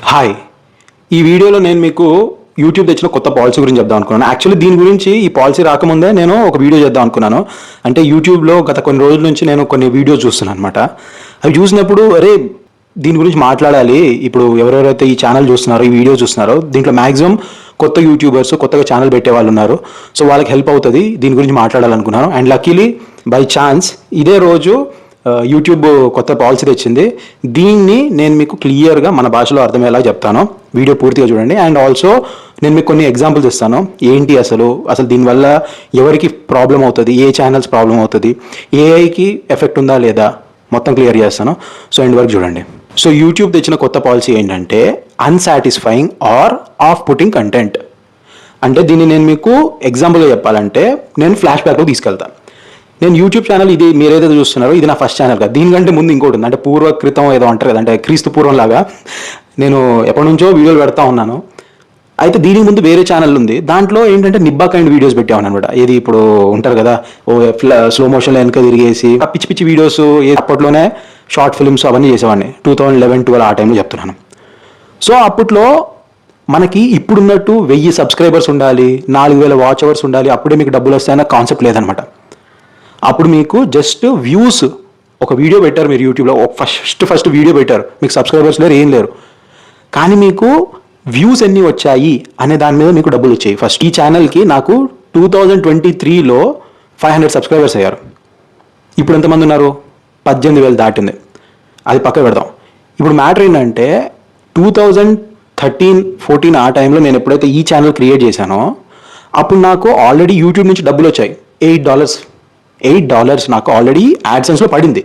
Hi, ఈ వీడియోలో నేను మీకు యూట్యూబ్ తెచ్చిన కొత్త పాలసీ గురించి చెప్దాం అనుకున్నాను. యాక్చువల్లీ దీని గురించి ఈ పాలసీ రాకముందే నేను ఒక వీడియో చేద్దాం అనుకున్నాను. అంటే యూట్యూబ్లో గత కొన్ని రోజుల నుంచి నేను కొన్ని వీడియోస్ చూస్తున్నాను అనమాట. అవి చూసినప్పుడు అరే దీని గురించి మాట్లాడాలి. ఇప్పుడు ఎవరెవరైతే ఈ ఛానల్ చూస్తున్నారో, ఈ వీడియో చూస్తున్నారో, దీంట్లో మ్యాక్సిమం కొత్త యూట్యూబర్స్, కొత్తగా ఛానల్ పెట్టే వాళ్ళు ఉన్నారు. సో వాళ్ళకి హెల్ప్ అవుతుంది, దీని గురించి మాట్లాడాలనుకున్నాను. అండ్ లక్కీలీ బై ఛాన్స్ ఇదే రోజు యూట్యూబ్ కొత్త పాలసీ తెచ్చింది. దీన్ని నేను మీకు క్లియర్గా మన భాషలో అర్థమయ్యేలా చెప్తాను. వీడియో పూర్తిగా చూడండి. అండ్ ఆల్సో నేను మీకు కొన్ని ఎగ్జాంపుల్స్ ఇస్తాను. ఏంటి అసలు దీనివల్ల ఎవరికి ప్రాబ్లం అవుతుంది, ఏ ఛానల్స్ ప్రాబ్లం అవుతుంది, ఏఐకి ఎఫెక్ట్ ఉందా లేదా, మొత్తం క్లియర్ చేస్తాను. సో ఎండ్ వరకు చూడండి. సో యూట్యూబ్ తెచ్చిన కొత్త పాలసీ ఏంటంటే అన్సాటిస్ఫైయింగ్ ఆర్ ఆఫ్ పుట్టింగ్ కంటెంట్. అంటే దీన్ని నేను మీకు ఎగ్జాంపుల్గా చెప్పాలంటే నేను ఫ్లాష్ బ్యాక్లో తీసుకెళ్తాను. నేను యూట్యూబ్ ఛానల్ ఇది మీరు ఏదైతే చూస్తున్నారో ఇది నా ఫస్ట్ ఛానల్ కాదు. దీనికంటే ముందు ఇంకోటి ఉంది. అంటే పూర్వకృతం ఏదో అంటారు కదా, అంటే క్రీస్తు పూర్వం లాగా నేను ఎప్పటి నుంచో వీడియోలు పెడతా ఉన్నాను. అయితే దీనికి ముందు వేరే ఛానల్ ఉంది. దాంట్లో ఏంటంటే నిబ్బా కైండ్ వీడియోస్ పెట్టామని అనమాట. ఇది ఇప్పుడు ఉంటారు కదా, ఓ స్లో మోషన్లో వెనక తిరిగేసి పిచ్చి పిచ్చి వీడియోస్, అప్పట్లోనే షార్ట్ ఫిల్మ్స్ అవన్నీ చేసేవాడిని. 2011-12 ఆ టైంలో చెప్తున్నాను. సో అప్పట్లో మనకి ఇప్పుడున్నట్టు 1000 సబ్స్క్రైబర్స్ ఉండాలి, 4000 వాచ్ అవర్స్ ఉండాలి, అప్పుడే మీకు డబ్బులు వస్తాయన్న కాన్సెప్ట్ లేదనమాట. అప్పుడు మీకు జస్ట్ వ్యూస్, ఒక వీడియో పెట్టారు మీరు యూట్యూబ్లో, ఫస్ట్ వీడియో పెట్టారు, మీకు సబ్స్క్రైబర్స్ లేరు, ఏం లేరు, కానీ మీకు వ్యూస్ ఎన్ని వచ్చాయి అనే దాని మీద మీకు డబ్బులు వచ్చాయి. ఫస్ట్ ఈ ఛానల్కి నాకు 2023లో 500 సబ్స్క్రైబర్స్ అయ్యారు. ఇప్పుడు ఎంతమంది ఉన్నారు? 18,000 దాటింది. అది పక్క పెడదాం. ఇప్పుడు మ్యాటర్ ఏంటంటే 2013-14 ఆ టైంలో నేను ఎప్పుడైతే ఈ ఛానల్ క్రియేట్ చేశానో అప్పుడు నాకు ఆల్రెడీ యూట్యూబ్ నుంచి డబ్బులు వచ్చాయి. $8 నాకు ఆల్రెడీ యాడ్సెన్స్లో పడింది.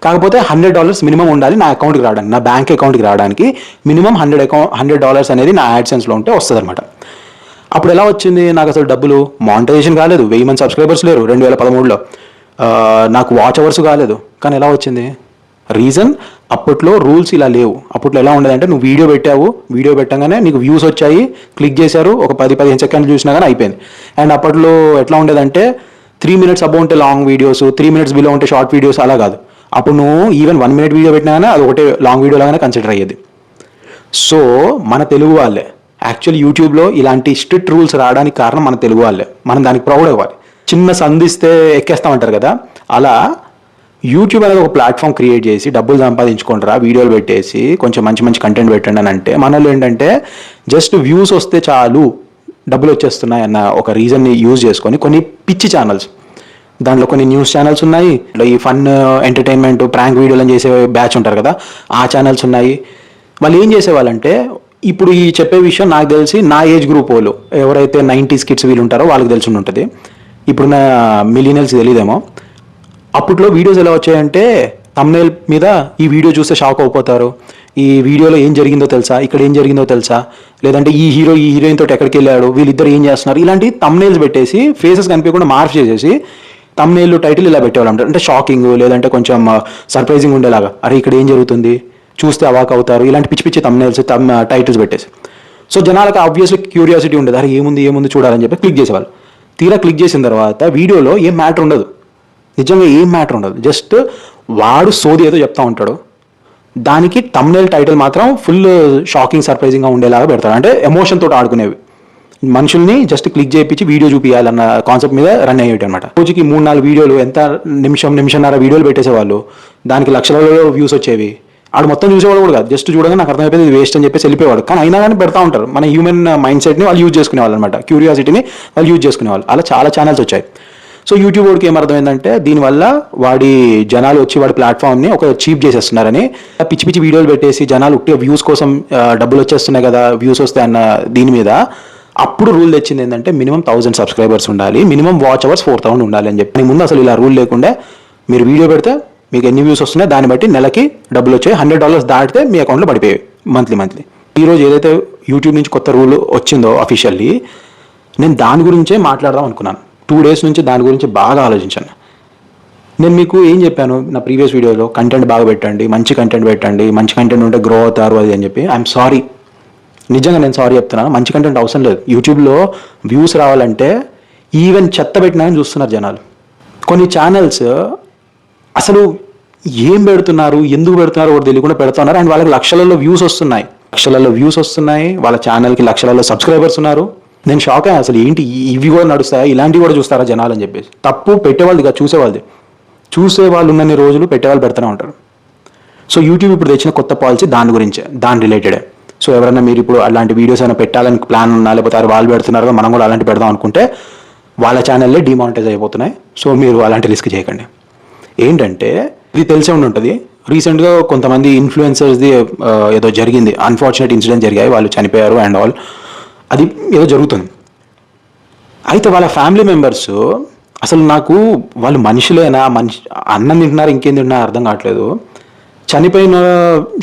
కాకపోతే $100 మినిమం ఉండాలి నా అకౌంట్కి రావడానికి, నా బ్యాంక్ అకౌంట్కి రావడానికి మినిమం $100 అనేది నా యాడ్సెన్స్లో ఉంటే వస్తుంది అనమాట. అప్పుడు ఎలా వచ్చింది నాకు అసలు డబ్బులు? మానిటైజేషన్ కాలేదు, 1000 మంది సబ్స్క్రైబర్స్ లేరు 2013లో, నాకు వాచ్ అవర్స్ కాలేదు. కానీ ఎలా వచ్చింది? రీజన్ అప్పట్లో రూల్స్ ఇలా లేవు. అప్పట్లో ఎలా ఉండదంటే నువ్వు వీడియో పెట్టావు, వీడియో పెట్టగానే నీకు వ్యూస్ వచ్చాయి, క్లిక్ చేశారు, ఒక 10-15 సెకండ్లు చూసినా కానీ అయిపోయింది. అండ్ అప్పట్లో ఎట్లా ఉండేదంటే 3 minutes అబౌ ఉంటే లాంగ్ వీడియోస్, 3 minutes బిలో ఉంటే షార్ట్ వీడియోస్, అలా కాదు. అప్పుడు నువ్వు ఈవెన్ 1 minute వీడియో పెట్టినా కానీ అది ఒకటే లాంగ్ వీడియో లాగానే కన్సిడర్ అయ్యేది. సో మన తెలుగు వాళ్ళే యాక్చువల్లీ యూట్యూబ్లో ఇలాంటి స్ట్రిక్ట్ రూల్స్ రావడానికి కారణం మన తెలుగు వాళ్ళే. మనం దానికి ప్రౌడ్ అవ్వాలి. చిన్న సంధిస్తే ఎక్కేస్తామంటారు కదా, అలా యూట్యూబ్ అనేది ఒక ప్లాట్ఫామ్ క్రియేట్ చేసి డబ్బులు సంపాదించుకుంటారా, వీడియోలు పెట్టేసి కొంచెం మంచి కంటెంట్ పెట్టండి అని అంటే, మనలో ఏంటంటే జస్ట్ వ్యూస్ వస్తే చాలు, డబ్బులు వచ్చేస్తున్నాయి అన్న ఒక రీజన్ని యూజ్ చేసుకొని కొన్ని పిచ్చి ఛానల్స్, దాంట్లో కొన్ని న్యూస్ ఛానల్స్ ఉన్నాయి, ఈ ఫన్ ఎంటర్టైన్మెంట్ ప్రాంక్ వీడియోలను చేసే బ్యాచ్ ఉంటారు కదా, ఆ ఛానల్స్ ఉన్నాయి. వాళ్ళు ఏం చేసేవాళ్ళంటే, ఇప్పుడు ఈ చెప్పే విషయం నాకు తెలిసి నా ఏజ్ గ్రూప్ వాళ్ళు ఎవరైతే 90s కిడ్స్ వీళ్ళు ఉంటారో వాళ్ళకి తెలిసి ఉంటుంది. ఇప్పుడున్న మిలీనియల్స్ తెలియదేమో. అప్పట్లో వీడియోస్ ఎలా వచ్చాయంటే థంబ్నెయిల్ మీద ఈ వీడియో చూస్తే షాక్ అయిపోతారు, ఈ వీడియోలో ఏం జరిగిందో తెలుసా, ఇక్కడ ఏం జరిగిందో తెలుసా, లేదంటే ఈ హీరోయిన్ తోటి ఎక్కడికి వెళ్ళాడు, వీళ్ళిద్దరు ఏం చేస్తున్నారు, ఇలాంటి థంబ్నెయిల్స్ పెట్టేసి ఫేసెస్ కనిపించకుండా మార్ఫ్ చేసేసి థంబ్నెయిల్ టైటిల్ ఇలా పెట్టేవాళ్ళు. అంటే షాకింగ్ లేదంటే కొంచెం సర్ప్రైజింగ్ ఉండేలాగా, అరే ఇక్కడ ఏం జరుగుతుంది, చూస్తే అవాక్ అవుతారు, ఇలాంటి పిచ్చి థంబ్నెయిల్స్ టైటిల్స్ పెట్టేసి. సో జనాలకు ఆబ్వియస్లీ క్యూరియాసిటీ ఉండదు, అరే ఏముంది చూడాలని చెప్పి క్లిక్ చేసేవాళ్ళు. తీరా క్లిక్ చేసిన తర్వాత వీడియోలో ఏం మ్యాటర్ ఉండదు, నిజంగా ఏం మ్యాటర్ ఉండదు, జస్ట్ వాడు సోది ఏదో చెప్తా ఉంటాడు, దానికి థంబ్నెయిల్ టైటిల్ మాత్రం ఫుల్ షాకింగ్ సర్ప్రైజింగ్గా ఉండేలాగా పెడతాడు. అంటే ఎమోషన్ తోటి ఆడుకునేవి, మనుషుల్ని జస్ట్ క్లిక్ చేయించి వీడియో చూపించాలన్న కాన్సెప్ట్ మీద రన్ అయ్యేవి అనమాట. రోజుకి 3-4 వీడియోలు, ఎంత నిమిషంన్నర వీడియోలు పెట్టేసేవాళ్ళు, దానికి లక్షలలో వ్యూస్ వచ్చేవి. ఆడు మొత్తం చూసేవాడు కూడా కాదు, జస్ట్ చూడగా నాకు అర్థమైపోయింది ఇది వేస్ట్ అని చెప్పేసి వెళ్ళిపోయేవాడు. కానీ అయినా కానీ పెడతా ఉంటారు. మన హ్యూమన్ మైండ్ సెట్ని వాళ్ళు యూజ్ చేసుకునేవాళ్ళు అనమాట, క్యూరియాసిటీని వాళ్ళు యూజ్ చేసుకునేవాళ్ళు. అలా చాలా ఛానల్స్ వచ్చాయి. సో యూట్యూబ్ వాడికి ఏమర్థమైందంటే దీనివల్ల వాడి జనాలు వచ్చి వాడి ప్లాట్ఫామ్ని ఒక చీప్ చేసేస్తున్నారని పిచ్చి వీడియోలు పెట్టేసి జనాలు ఉట్టిగా వ్యూస్ కోసం డబ్బులు వచ్చేస్తున్నాయి కదా, వ్యూస్ వస్తాయి అన్న దీని మీద అప్పుడు రూల్ తెచ్చింది ఏంటంటే మినిమం 1000 సబ్స్క్రైబర్స్ ఉండాలి, మినిమం వాచ్ అవర్స్ 4000 ఉండాలి అని చెప్పి. ముందు అసలు ఇలా రూల్ లేకుండా మీరు వీడియో పెడితే మీకు ఎన్ని వ్యూస్ వస్తున్నాయి దాన్ని బట్టి నెలకి డబ్బులు వచ్చాయి. $100 దాటితే మీ అకౌంట్లో పడిపోయాయి మంత్లీ. ఈరోజు ఏదైతే యూట్యూబ్ నుంచి కొత్త రూల్ వచ్చిందో అఫీషియల్లీ, నేను దాని గురించే మాట్లాడదాం అనుకున్నాను. 2 days నుంచి దాని గురించి బాగా ఆలోచించాను. నేను మీకు ఏం చెప్పాను నా ప్రీవియస్ వీడియోలో, కంటెంట్ బాగా పెట్టండి, మంచి కంటెంట్ ఉంటే గ్రో అవుతారు అది అని చెప్పి. ఐఎమ్ సారీ, నిజంగా నేను సారీ చెప్తున్నాను. మంచి కంటెంట్ అవసరం లేదు. యూట్యూబ్లో వ్యూస్ రావాలంటే ఈవెన్ చెత్త పెట్టినా చూస్తున్నారు జనాలు. కొన్ని ఛానల్స్ అసలు ఏం పెడుతున్నారు, ఎందుకు పెడుతున్నారు కూడా తెలియకుండా పెడుతున్నారు, అండ్ వాళ్ళకి లక్షలలో వ్యూస్ వస్తున్నాయి. లక్షలలో వ్యూస్ వస్తున్నాయి, వాళ్ళ ఛానల్కి లక్షలలో సబ్స్క్రైబర్స్ ఉన్నారు. నేను షాక్ అయ్యా, అసలు ఏంటి ఇవి కూడా నడుస్తాయా, ఇలాంటివి కూడా చూస్తారా జనాలు అని చెప్పేసి. తప్పు పెట్టేవాళ్ళది కాదు, చూసేవాళ్ళది. చూసేవాళ్ళు ఉన్నన్ని రోజులు పెట్టేవాళ్ళు పెడుతూనే ఉంటారు. సో యూట్యూబ్ ఇప్పుడు తెచ్చిన కొత్త పాలసీ దాని గురించే, దాని రిలేటెడే. సో ఎవరైనా మీరు ఇప్పుడు అలాంటి వీడియోస్ అయినా పెట్టాలని ప్లాన్ ఉన్నా, లేకపోతే వాళ్ళు పెడుతున్నారు మనం కూడా అలాంటి పెడదాం అనుకుంటే వాళ్ళ ఛానల్లే డిమానిటైజ్ అయిపోతున్నాయి. సో మీరు అలాంటి రిస్క్ చేయకండి. ఏంటంటే ఇది తెలిసే ఉంటుంది, రీసెంట్గా కొంతమంది ఇన్ఫ్లుయెన్సర్స్ది ఏదో జరిగింది, అన్ఫార్చునేట్ ఇన్సిడెంట్ జరిగాయి, వాళ్ళు చనిపోయారు అండ్ ఆల్, అది ఏదో జరుగుతుంది. అయితే వాళ్ళ ఫ్యామిలీ మెంబర్స్ అసలు నాకు వాళ్ళు మనుషులేనా, అన్నం తింటున్నారు ఇంకేం తింటున్నారు అర్థం కావట్లేదు. చనిపోయిన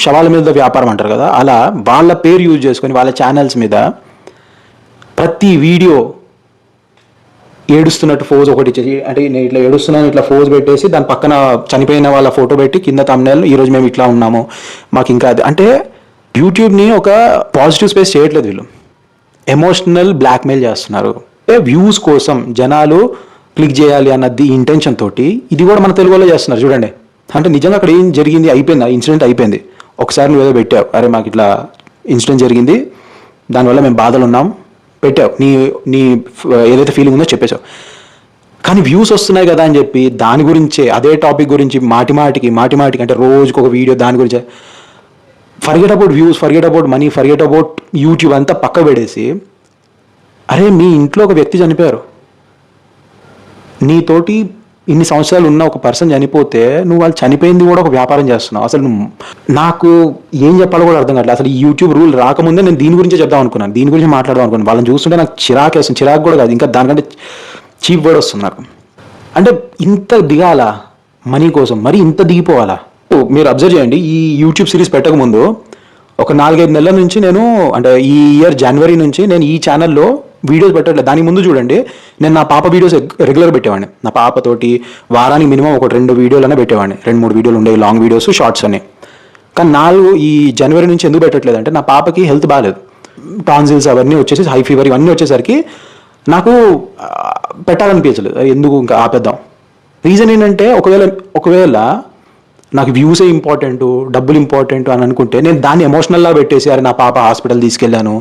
శవాల మీద వ్యాపారం అంటారు కదా, అలా వాళ్ళ పేరు యూజ్ చేసుకొని వాళ్ళ ఛానల్స్ మీద ప్రతి వీడియో ఏడుస్తున్నట్టు ఫోజ్ ఒకటి ఇచ్చేసి, అంటే నేను ఇట్లా ఏడుస్తున్నాను ఇట్లా ఫోజ్ పెట్టేసి దాని పక్కన చనిపోయిన వాళ్ళ ఫోటో పెట్టి కింద తమ్నెల్ ఈరోజు మేము ఇట్లా ఉన్నాము మాకు ఇంకా అది. అంటే యూట్యూబ్ని ఒక పాజిటివ్ స్పేస్ చేయట్లేదు, వీళ్ళు ఎమోషనల్ బ్లాక్మెయిల్ చేస్తున్నారు. వ్యూస్ కోసం జనాలు క్లిక్ చేయాలి అన్నది ఇంటెన్షన్ తోటి ఇది కూడా మన తెలుగులో చేస్తున్నారు చూడండి. అంటే నిజంగా అక్కడ ఏం జరిగింది, అయిపోయింది, ఆ ఇన్సిడెంట్ అయిపోయింది. ఒకసారి నువ్వు ఏదో పెట్టావు, అరే మాకు ఇట్లా ఇన్సిడెంట్ జరిగింది దానివల్ల మేము బాధలు ఉన్నాం, పెట్టావు, నీ ఏదైతే ఫీలింగ్ ఉందో చెప్పేశావు. కానీ వ్యూస్ వస్తున్నాయి కదా అని చెప్పి దాని గురించే అదే టాపిక్ గురించి మాటి మాటికి అంటే రోజుకి ఒక వీడియో దాని గురించే, forget about views, forget about money, forget about YouTube అంతా పక్క పెడేసి, అరే మీ ఇంట్లో ఒక వ్యక్తి చనిపోయారు, నీతోటి ఇన్ని సంవత్సరాలు ఉన్న ఒక పర్సన్ చనిపోతే నువ్వు వాళ్ళు చనిపోయింది కూడా ఒక వ్యాపారం చేస్తున్నావు. అసలు నాకు ఏం చెప్పాలో కూడా అర్థం కావట్లేదు. అసలు ఈ యూట్యూబ్ రూల్ రాకముందే నేను దీని గురించే చెప్దాం అనుకున్నాను, దీని గురించి మాట్లాడదాం అనుకున్నాను. వాళ్ళని చూస్తుంటే నాకు చిరాకు వేస్తుంది, చిరాకు కూడా కాదు ఇంకా దానికంటే చీప్ వర్డ్ వస్తుంది నాకు. అంటే ఇంత దిగాల మనీ కోసం, మరి ఇంత దిగిపోవాలా? మీరు అబ్జర్వ్ చేయండి, ఈ యూట్యూబ్ సిరీస్ పెట్టకముందు ఒక 4-5 నెలల నుంచి నేను, అంటే ఈ ఇయర్ జనవరి నుంచి నేను ఈ ఛానల్లో వీడియోస్ పెట్టట్లేదు. దాని ముందు చూడండి నేను నా పాప వీడియోస్ రెగ్యులర్ పెట్టేవాడిని. నా పాపతోటి వారానికి మినిమం ఒక 2 వీడియోలనే పెట్టేవాడిని, 2-3 వీడియోలు ఉండేవి, లాంగ్ వీడియోస్, షార్ట్స్ అని. కానీ ఈ జనవరి నుంచి ఎందుకు పెట్టట్లేదు అంటే నా పాపకి హెల్త్ బాగాలేదు, టాన్సిల్స్ అవన్నీ వచ్చేసి, హై ఫీవర్ ఇవన్నీ వచ్చేసరికి నాకు పెట్టాలనిపించలేదు, ఎందుకు ఇంకా ఆపేద్దాం. రీజన్ ఏంటంటే ఒకవేళ నాకు వ్యూసే ఇంపార్టెంట్, డబ్బులు ఇంపార్టెంట్ అని అనుకుంటే నేను దాన్ని ఎమోషనల్లా పెట్టేసి, అరే నా పాప హాస్పిటల్ తీసుకెళ్ళాను,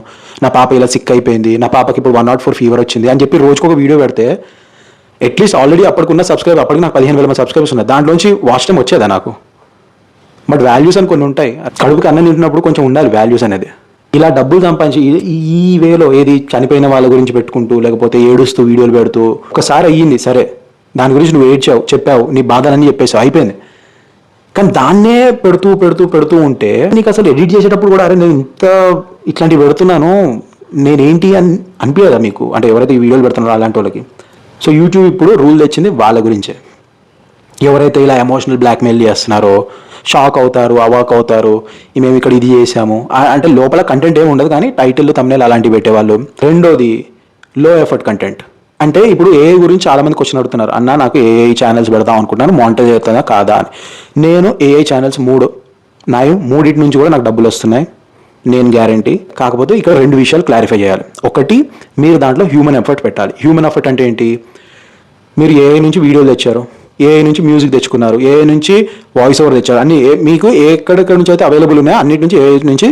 నా పాప ఇలా సిక్ అయిపోయింది, నా పాపకి ఇప్పుడు 104 ఫీవర్ వచ్చింది అని చెప్పి రోజుకొక వీడియో పెడితే అట్లీస్ట్ ఆల్రెడీ అప్పటికున్న సబ్స్క్రైబర్, అప్పటికి నాకు 15,000 సబ్స్క్రైబర్స్ ఉన్నాయి, దాంట్లోంచి వాచ్ టైం వచ్చేదా నాకు? బట్ వాల్యూస్ అని కొన్ని ఉంటాయి, కడుపుకి అన్నం తింటున్నప్పుడు కొంచెం ఉండాలి వాల్యూస్ అనేది. ఇలా డబ్బులు సంపాదించి ఈ వేలో ఏది చనిపోయిన వాళ్ళ గురించి పెట్టుకుంటూ లేకపోతే ఏడుస్తూ వీడియోలు పెడుతూ, ఒకసారి అయ్యింది సరే, దాని గురించి నువ్వు ఏడ్చావు, చెప్పావు, నీ బాధలన్నీ చెప్పేసావు, అయిపోయింది. కానీ దాన్నే పెడుతూ ఉంటే నీకు అసలు ఎడిట్ చేసేటప్పుడు కూడా అరే నేను ఇట్లాంటివి పెడుతున్నాను నేనేంటి అని అనిపించదా మీకు? అంటే ఎవరైతే ఈ వీడియోలు పెడుతున్నారో అలాంటి వాళ్ళకి. సో యూట్యూబ్ ఇప్పుడు రూల్ తెచ్చింది వాళ్ళ గురించే. ఎవరైతే ఇలా ఎమోషనల్ బ్లాక్మెయిల్ చేస్తున్నారో షాక్ అవుతారు, అవాక్ అవుతారు, మేము ఇక్కడ ఇది చేసాము అంటే లోపల కంటెంట్ ఏమి ఉండదు, కానీ టైటిల్ తమ్నెయిల్ అలాంటివి పెట్టేవాళ్ళు. రెండోది లో ఎఫర్ట్ కంటెంట్. అంటే ఇప్పుడు ఏఐ గురించి చాలామంది క్వశ్చన్ అడుగుతున్నారు, అన్న నాకు ఏఐ ఛానల్స్ పెడదాం అనుకుంటున్నాను, మానిటైజ్ అవుతుందా కాదా అని. నేను ఏఐ ఛానల్స్ 3 మూడింటి నుంచి కూడా నాకు డబ్బులు వస్తున్నాయి, నేను గ్యారంటీ. కాకపోతే ఇక్కడ 2 విషయాలు క్లారిఫై చేయాలి. ఒకటి, మీరు దాంట్లో హ్యూమన్ ఎఫర్ట్ పెట్టాలి. హ్యూమన్ ఎఫర్ట్ అంటే ఏంటి? మీరు ఏఐ నుంచి వీడియోలు తెచ్చారు, ఏఐ నుంచి మ్యూజిక్ తెచ్చుకున్నారు, ఏఐ నుంచి వాయిస్ ఓవర్ తెచ్చారు, అన్ని మీకు ఎక్కడెక్కడ నుంచి అయితే అవైలబుల్ ఉన్నాయో అన్నిటి నుంచి ఏఐ నుంచి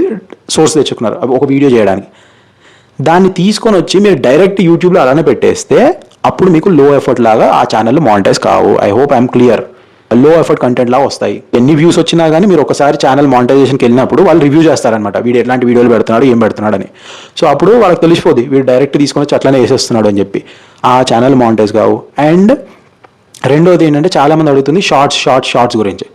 సోర్స్ తెచ్చుకున్నారు ఒక వీడియో చేయడానికి. దాన్ని తీసుకొని వచ్చి మీరు డైరెక్ట్ యూట్యూబ్లో అలానే పెట్టేస్తే అప్పుడు మీకు లో ఎఫర్ట్ లాగా ఆ ఛానల్ మానిటైజ్ కావు. I hope I'm clear. లో ఎఫర్ట్ కంటెంట్ లాగా వస్తాయి. ఎన్ని వ్యూస్ వచ్చినా కానీ మీరు ఒకసారి ఛానల్ మానిటైజేషన్కి వెళ్ళినప్పుడు వాళ్ళు రివ్యూ చేస్తారనమాట, వీడు ఎట్లాంటి వీడియోలు పెడుతున్నాడు, ఏం పెడుతున్నాడు అని. సో అప్పుడు వాళ్ళకి తెలిసిపోద్ది వీడు డైరెక్ట్ తీసుకొని వచ్చి అట్లానే వేసేస్తున్నాడు అని చెప్పి, ఆ ఛానల్ మానిటైజ్ కావు. అండ్ రెండోది ఏంటంటే చాలామంది అడుగుతుంది షార్ట్స్ గురించి.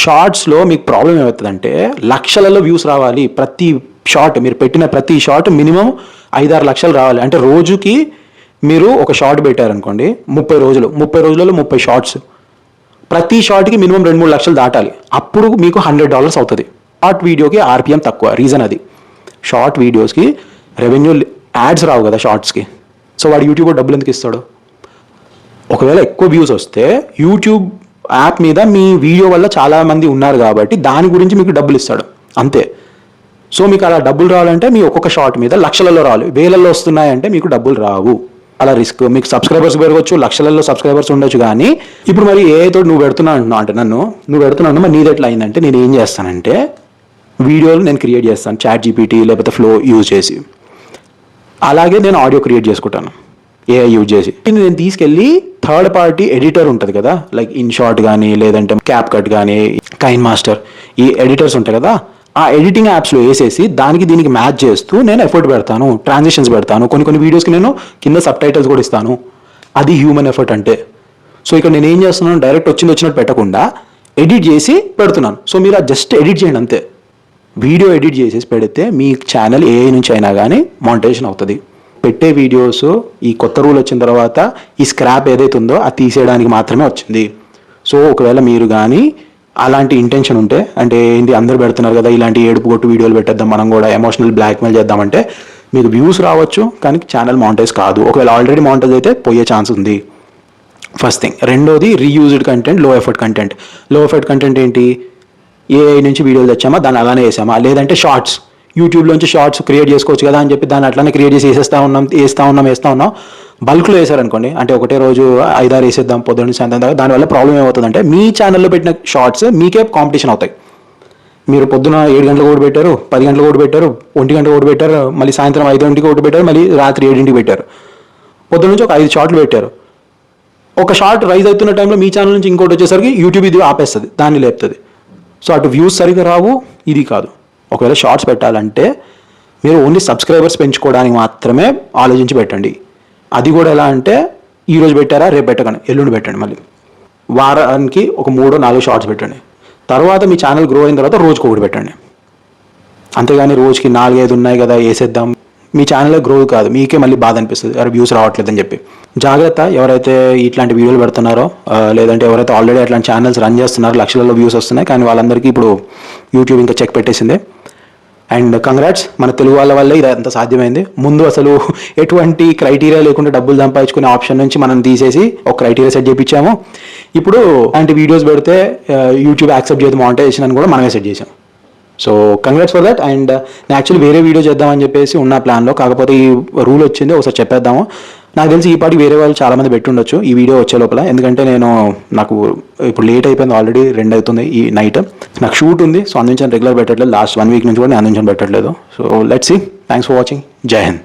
షార్ట్స్లో మీకు ప్రాబ్లం ఏమవుతుందంటే లక్షలలో వ్యూస్ రావాలి. ప్రతి షార్ట్, మీరు పెట్టిన ప్రతి షార్ట్ మినిమం 5-6 లక్షలు రావాలి. అంటే రోజుకి మీరు ఒక షార్ట్ పెట్టారనుకోండి, 30 రోజులలో 30 షార్ట్స్, ప్రతి షార్ట్కి మినిమం 2-3 లక్షలు దాటాలి. అప్పుడు మీకు $100 అవుతుంది. షార్ట్ వీడియోకి ఆర్పిఎం తక్కువ, రీజన్ అది. షార్ట్ వీడియోస్కి రెవెన్యూ యాడ్స్ రావు కదా షార్ట్స్కి. సో వాడు యూట్యూబ్ డబ్బులు ఎందుకు ఇస్తాడు? ఒకవేళ ఎక్కువ వ్యూస్ వస్తే యూట్యూబ్ యాప్ మీద మీ వీడియో వల్ల చాలామంది ఉన్నారు కాబట్టి దాని గురించి మీకు డబ్బులు ఇస్తాడు, అంతే. సో మీకు అలా డబ్బులు రావాలంటే మీ ఒక్కొక్క షార్ట్ మీద లక్షలలో రావాలి, వేలల్లో వస్తున్నాయంటే మీకు డబ్బులు రావు. అలా రిస్క్. మీకు సబ్స్క్రైబర్స్ పెరగవచ్చు, లక్షలలో సబ్స్క్రైబర్స్ ఉండొచ్చు. కానీ ఇప్పుడు మరి ఏతో నువ్వు పెడుతున్నావు అంటున్నావు, అంటే నువ్వు పెడుతున్నావు, మరి నీది ఎట్లా అయిందంటే నేను ఏం చేస్తానంటే వీడియోలు నేను క్రియేట్ చేస్తాను ChatGPT లేకపోతే ఫ్లో యూజ్ చేసి. అలాగే నేను ఆడియో క్రియేట్ చేసుకుంటాను AI యూజ్ చేసి. నేను తీసుకెళ్ళి థర్డ్ పార్టీ ఎడిటర్ ఉంటుంది కదా, లైక్ ఇన్షాట్ కానీ లేదంటే CapCut కానీ కైన్ మాస్టర్, ఈ ఎడిటర్స్ ఉంటాయి కదా, ఆ ఎడిటింగ్ యాప్స్లో వేసేసి దానికి దీనికి మ్యాచ్ చేస్తూ నేను ఎఫర్ట్ పెడతాను, ట్రాన్సిషన్స్ పెడతాను, కొన్ని వీడియోస్కి నేను కింద సబ్ టైటిల్స్ కూడా ఇస్తాను. అది హ్యూమన్ ఎఫర్ట్ అంటే. సో ఇక్కడ నేను ఏం చేస్తున్నాను, డైరెక్ట్ వచ్చినట్టు పెట్టకుండా ఎడిట్ చేసి పెడుతున్నాను. సో మీరు జస్ట్ ఎడిట్ చేయండి అంతే. వీడియో ఎడిట్ చేసేసి పెడితే మీ ఛానల్ AI నుంచి అయినా కానీ మానిటైజేషన్ అవుతుంది. పెట్టే వీడియోస్ ఈ కొత్త రూల్ వచ్చిన తర్వాత ఈ స్క్రాప్ ఏదైతే ఉందో అది తీసేయడానికి మాత్రమే వచ్చింది. సో ఒకవేళ మీరు కానీ అలాంటి ఇంటెన్షన్ ఉంటే, అంటే ఏంటి అందరు పెడుతున్నారు కదా ఇలాంటి ఏడుపు కొట్టు వీడియోలు పెట్టేద్దాం మనం కూడా, ఎమోషనల్ బ్లాక్మెయిల్ చేద్దామంటే మీకు వ్యూస్ రావచ్చు కానీ ఛానల్ మానిటైజ్ కాదు. ఒకవేళ ఆల్రెడీ మానిటైజ్ అయితే పోయే ఛాన్స్ ఉంది. First thing. రెండోది రీయూజ్డ్ కంటెంట్, లో ఎఫర్ట్ కంటెంట్. లో ఎఫర్ట్ కంటెంట్ ఏంటి, AI నుంచి వీడియోలు తెచ్చామా దాన్ని అలానే వేసామా, లేదంటే షార్ట్స్ యూట్యూబ్లోంచి షార్ట్స్ క్రియేట్ చేసుకోవచ్చు కదా అని చెప్పి దాన్ని అట్లానే క్రియేట్ చేసి వేస్తూ ఉన్నాం. బల్క్లో వేసారనుకోండి, అంటే ఒకటే రోజు 5-6 వేసేద్దాం పొద్దున్న నుంచి సాయంత్రం దాకా, దానివల్ల ప్రాబ్లం ఏమవుతుందంటే మీ ఛానల్లో పెట్టిన షార్ట్స్ మీకే కాంపిటీషన్ అవుతాయి. మీరు పొద్దున 7 గంటలకు ఒకటి పెట్టారు, 10 గంటలకు ఒకటి పెట్టారు, 1 గంటకు ఒకటి పెట్టారు, మళ్ళీ సాయంత్రం 5 గంటకి ఒకటి పెట్టారు, మళ్ళీ రాత్రి 7 పెట్టారు. పొద్దున్న నుంచి ఒక 5 షార్ట్లు పెట్టారు. ఒక షార్ట్ రైజ్ అవుతున్న టైంలో మీ ఛానల్ నుంచి ఇంకోటి వచ్చేసరికి యూట్యూబ్ ఇది ఆపేస్తుంది, దాన్ని లేపుతుంది. సో అటు వ్యూస్ సరిగ్గా రావు, ఇది కాదు. ఒకవేళ షార్ట్స్ పెట్టాలంటే మీరు ఓన్లీ సబ్స్క్రైబర్స్ పెంచుకోవడానికి మాత్రమే ఆలోచించి పెట్టండి. అది కూడా ఎలా అంటే ఈరోజు పెట్టారా రేపు పెట్టకండి, ఎల్లుండి పెట్టండి, మళ్ళీ వారానికి ఒక 3-4 షార్ట్స్ పెట్టండి. తర్వాత మీ ఛానల్ గ్రో అయిన తర్వాత రోజుకి ఒకటి పెట్టండి. అంతేగాని రోజుకి 4-5 ఉన్నాయి కదా వేసేద్దాం, మీ ఛానల్లో గ్రో కాదు, మీకే మళ్ళీ బాధ అనిపిస్తుంది అరే వ్యూస్ రావట్లేదని చెప్పి. జాగ్రత్త ఎవరైతే ఇట్లాంటి వీడియోలు పెడుతున్నారో, లేదంటే ఎవరైతే ఆల్రెడీ అట్లాంటి ఛానల్స్ రన్ చేస్తున్నారో, లక్షలలో వ్యూస్ వస్తున్నాయి కానీ వాళ్ళందరికీ ఇప్పుడు యూట్యూబ్ ఇంకా చెక్ పెట్టేసింది. అండ్ కంగ్రాట్స్, మన తెలుగు వాళ్ళ వల్లే ఇదంతా సాధ్యమైంది. ముందు అసలు ఎటువంటి క్రైటీరియా లేకుండా డబ్బులు సంపాదించుకునే ఆప్షన్ నుంచి మనం తీసేసి ఒక క్రైటీరియా సెట్ చేయించాము. ఇప్పుడు అలాంటి వీడియోస్ పెడితే యూట్యూబ్ యాక్సెప్ట్ చేయదు మానిటైజేషన్ అని కూడా మనమే సెట్ చేసాం. So congrats for that. And నేను యాక్చువల్లీ వేరే వీడియో చేద్దామని చెప్పేసి ఉన్న ప్లాన్లో, కాకపోతే ఈ రూల్ వచ్చింది ఒకసారి చెప్పేద్దాము. నాకు తెలిసి ఈ పాటికి వేరే వాళ్ళు చాలామంది పెట్టుండొచ్చు ఈ వీడియో వచ్చే లోపల, ఎందుకంటే నాకు ఇప్పుడు లేట్ అయిపోయింది, ఆల్రెడీ 2 అవుతుంది ఈ నైట్, నాకు షూట్ ఉంది. సో అందుంచి రెగ్యులర్ పెట్టట్లేదు, లాస్ట్ 1 వీక్ నుంచి కూడా నేను అందుంచి పెట్టట్లేదు. So let's see. Thanks for watching. జై హింద్.